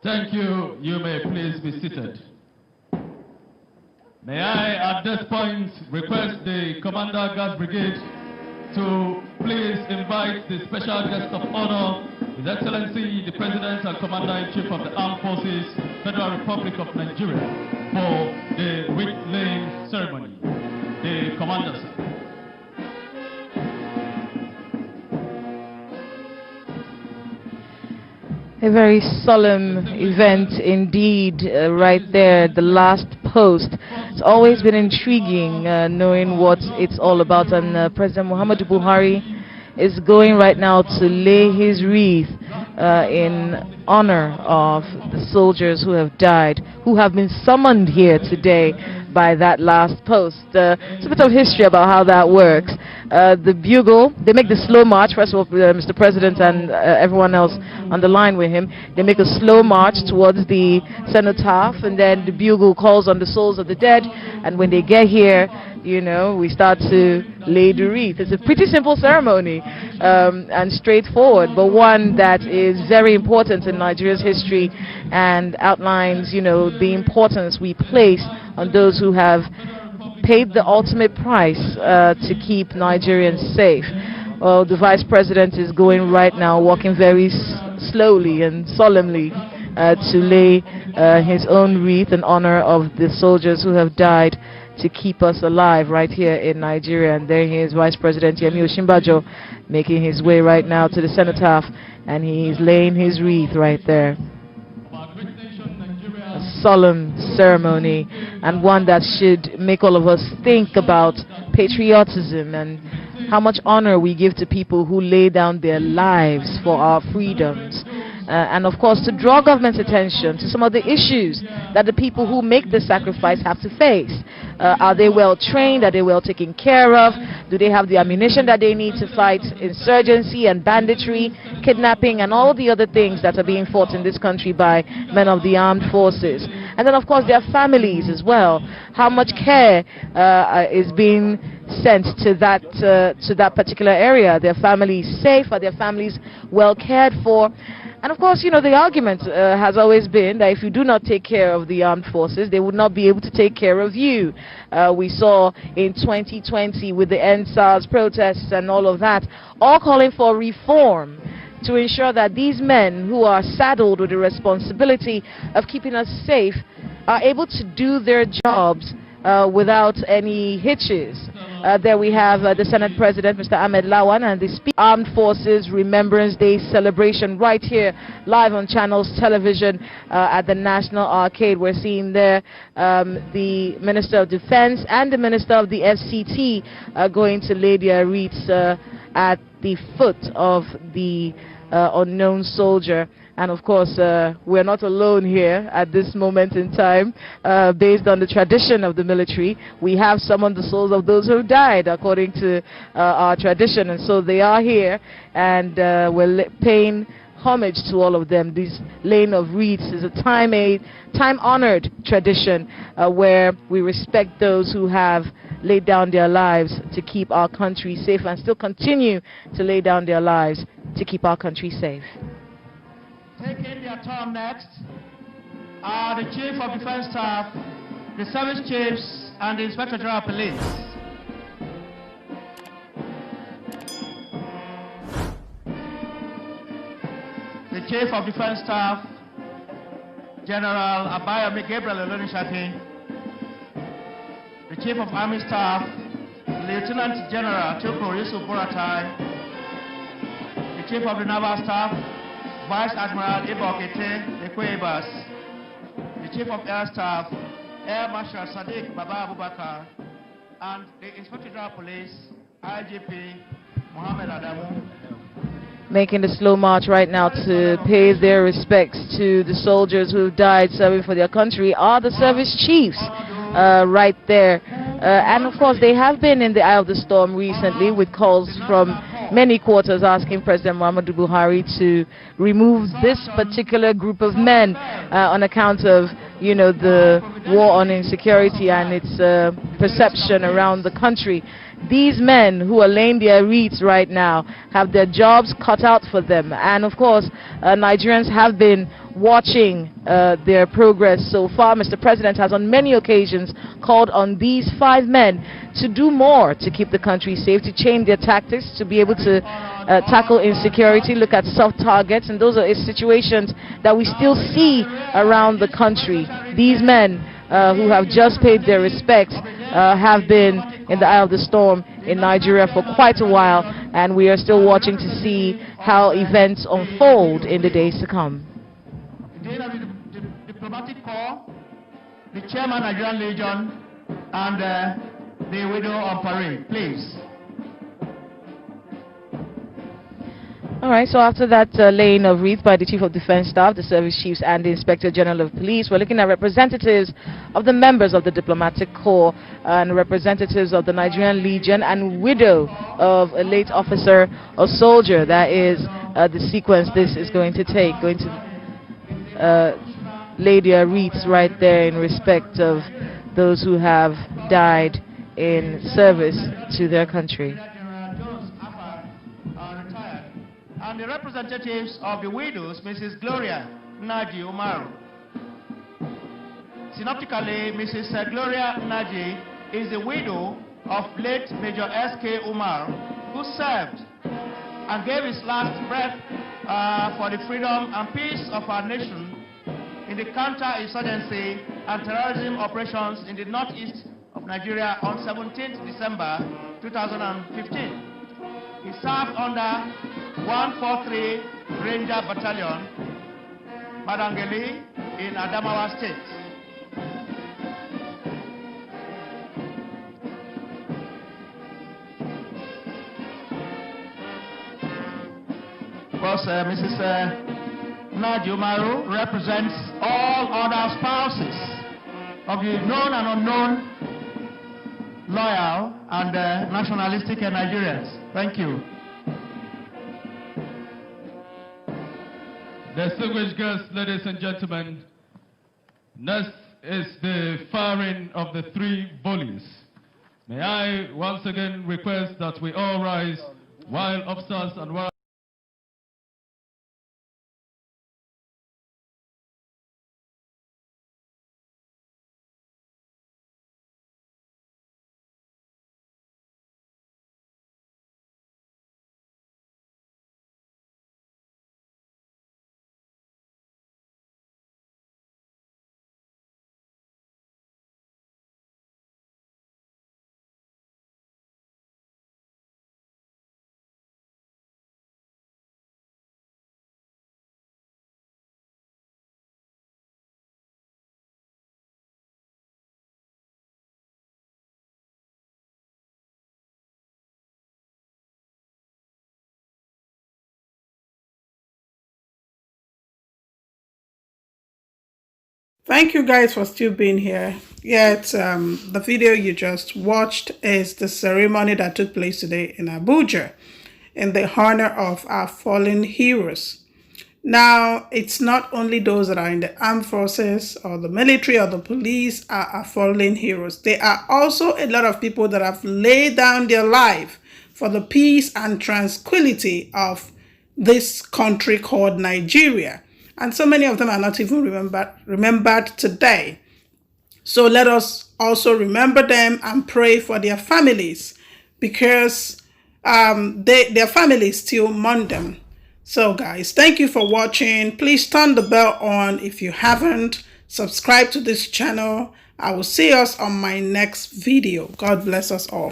Thank you. You may please be seated. May I, at this point, request the Commander Guard Brigade to please invite the special guest of honor, His Excellency, the President and Commander-in-Chief of the Armed Forces, Federal Republic of Nigeria, for the wreath laying ceremony. The Commander, sir. A very solemn event indeed, right there, the last post. It's always been intriguing knowing what it's all about, and President Mohammed Buhari is going right now to lay his wreath in honor of the soldiers who have died, who have been summoned here today by that last post. It's a bit of history about how that works. The bugle, they make the slow march. First of all, Mr. President and everyone else on the line with him, they make a slow march towards the cenotaph, and then the bugle calls on the souls of the dead, and when they get here, you know, we start to lay the wreath. It's a pretty simple ceremony and straightforward, but one that is very important in Nigeria's history and outlines, you know, the importance we place on those who have paid the ultimate price to keep Nigerians safe. Well, the Vice President is going right now, walking very slowly and solemnly to lay his own wreath in honor of the soldiers who have died to keep us alive right here in Nigeria. And there he is, Vice President Yemi Osinbajo, making his way right now to the cenotaph, and he's laying his wreath right there. A solemn ceremony, and one that should make all of us think about patriotism and how much honor we give to people who lay down their lives for our freedoms. And of course, to draw government's attention to some of the issues that the people who make the sacrifice have to face. Are they well trained? Are they well taken care of? Do they have the ammunition that they need to fight insurgency and banditry, kidnapping, and all the other things that are being fought in this country by men of the armed forces? And then, of course, their families as well. How much care is being sent to that particular area? Are their families safe? Are their families well cared for? And of course, you know, the argument has always been that if you do not take care of the armed forces, they would not be able to take care of you. We saw in 2020 with the End SARS protests and all of that, all calling for reform to ensure that these men who are saddled with the responsibility of keeping us safe are able to do their jobs without any hitches. There we have the Senate President, Mr. Ahmed Lawan, and the Armed Forces Remembrance Day celebration right here live on Channels Television at the National Arcade. We're seeing there the Minister of Defense and the Minister of the FCT going to lay their wreaths at the foot of the unknown soldier. And of course, we're not alone here at this moment in time. Based on the tradition of the military, we have summoned the souls of those who died according to our tradition, and so they are here, and we're paying homage to all of them. This laying of wreaths is a time-honored tradition where we respect those who have laid down their lives to keep our country safe and still continue to lay down their lives to keep our country safe. Taking their turn next are the Chief of Defense Staff, the Service Chiefs, and the Inspector General of Police. The Chief of Defense Staff, General Abayomi Gabriel Olonishaki, the Chief of Army Staff, Lieutenant General Tukur Yusuf Buratai, the Chief of the Naval Staff, Vice Admiral Ibokete Ekwebas, the Chief of Air Staff, Air Marshal Sadiq Baba Abubakar, and the Inspector General of Police, IGP Mohammed Adamu. Making the slow march right now to pay their respects to the soldiers who died serving for their country are the service chiefs right there. And of course, they have been in the eye of the storm recently with calls from many quarters asking President Mohammed Buhari to remove this particular group of men on account of you know, the war on insecurity and its perception around the country. These men who are laying their wreaths right now have their jobs cut out for them, and of course Nigerians have been watching their progress so far. Mr. President has on many occasions called on these 5 men to do more to keep the country safe, to change their tactics, to be able to tackle insecurity, look at soft targets, and those are situations that we still see around the country. These men who have just paid their respects have been in the eye of the storm in Nigeria for quite a while, and we are still watching to see how events unfold in the days to come. The Dean of the Diplomatic Corps, the Chairman of Nigerian Legion, and the widow on parade, please. All right, so after that laying of wreath by the Chief of Defense Staff, the Service Chiefs, and the Inspector General of Police, we're looking at representatives of the members of the Diplomatic Corps and representatives of the Nigerian Legion and widow of a late officer or soldier. That is the sequence this is going to take, going to lay their wreaths right there in respect of those who have died in service to their country. And the representatives of the widows, Mrs. Gloria Naji Umaru. Synoptically, Mrs. Gloria Naji is the widow of late Major S.K. Umar, who served and gave his last breath for the freedom and peace of our nation in the counter-insurgency and terrorism operations in the northeast of Nigeria on 17th December 2015. He served under 143 Ranger Battalion, Madangeli, in Adamawa State. Of course, Mrs. Naji Umaru represents all other spouses of the known and unknown, loyal and nationalistic Nigerians. Thank you. Distinguished guests, ladies and gentlemen, next is the firing of the 3 volleys. May I once again request that we all rise while officers and while Thank you guys for still being here. Yet the video you just watched is the ceremony that took place today in Abuja in the honor of our fallen heroes. Now, it's not only those that are in the armed forces or the military or the police are our fallen heroes. There are also a lot of people that have laid down their life for the peace and tranquility of this country called Nigeria. And so many of them are not even remembered today. So let us also remember them and pray for their families, because their families still mourn them. So guys, thank you for watching. Please turn the bell on if you haven't. Subscribe to this channel. I will see us on my next video. God bless us all.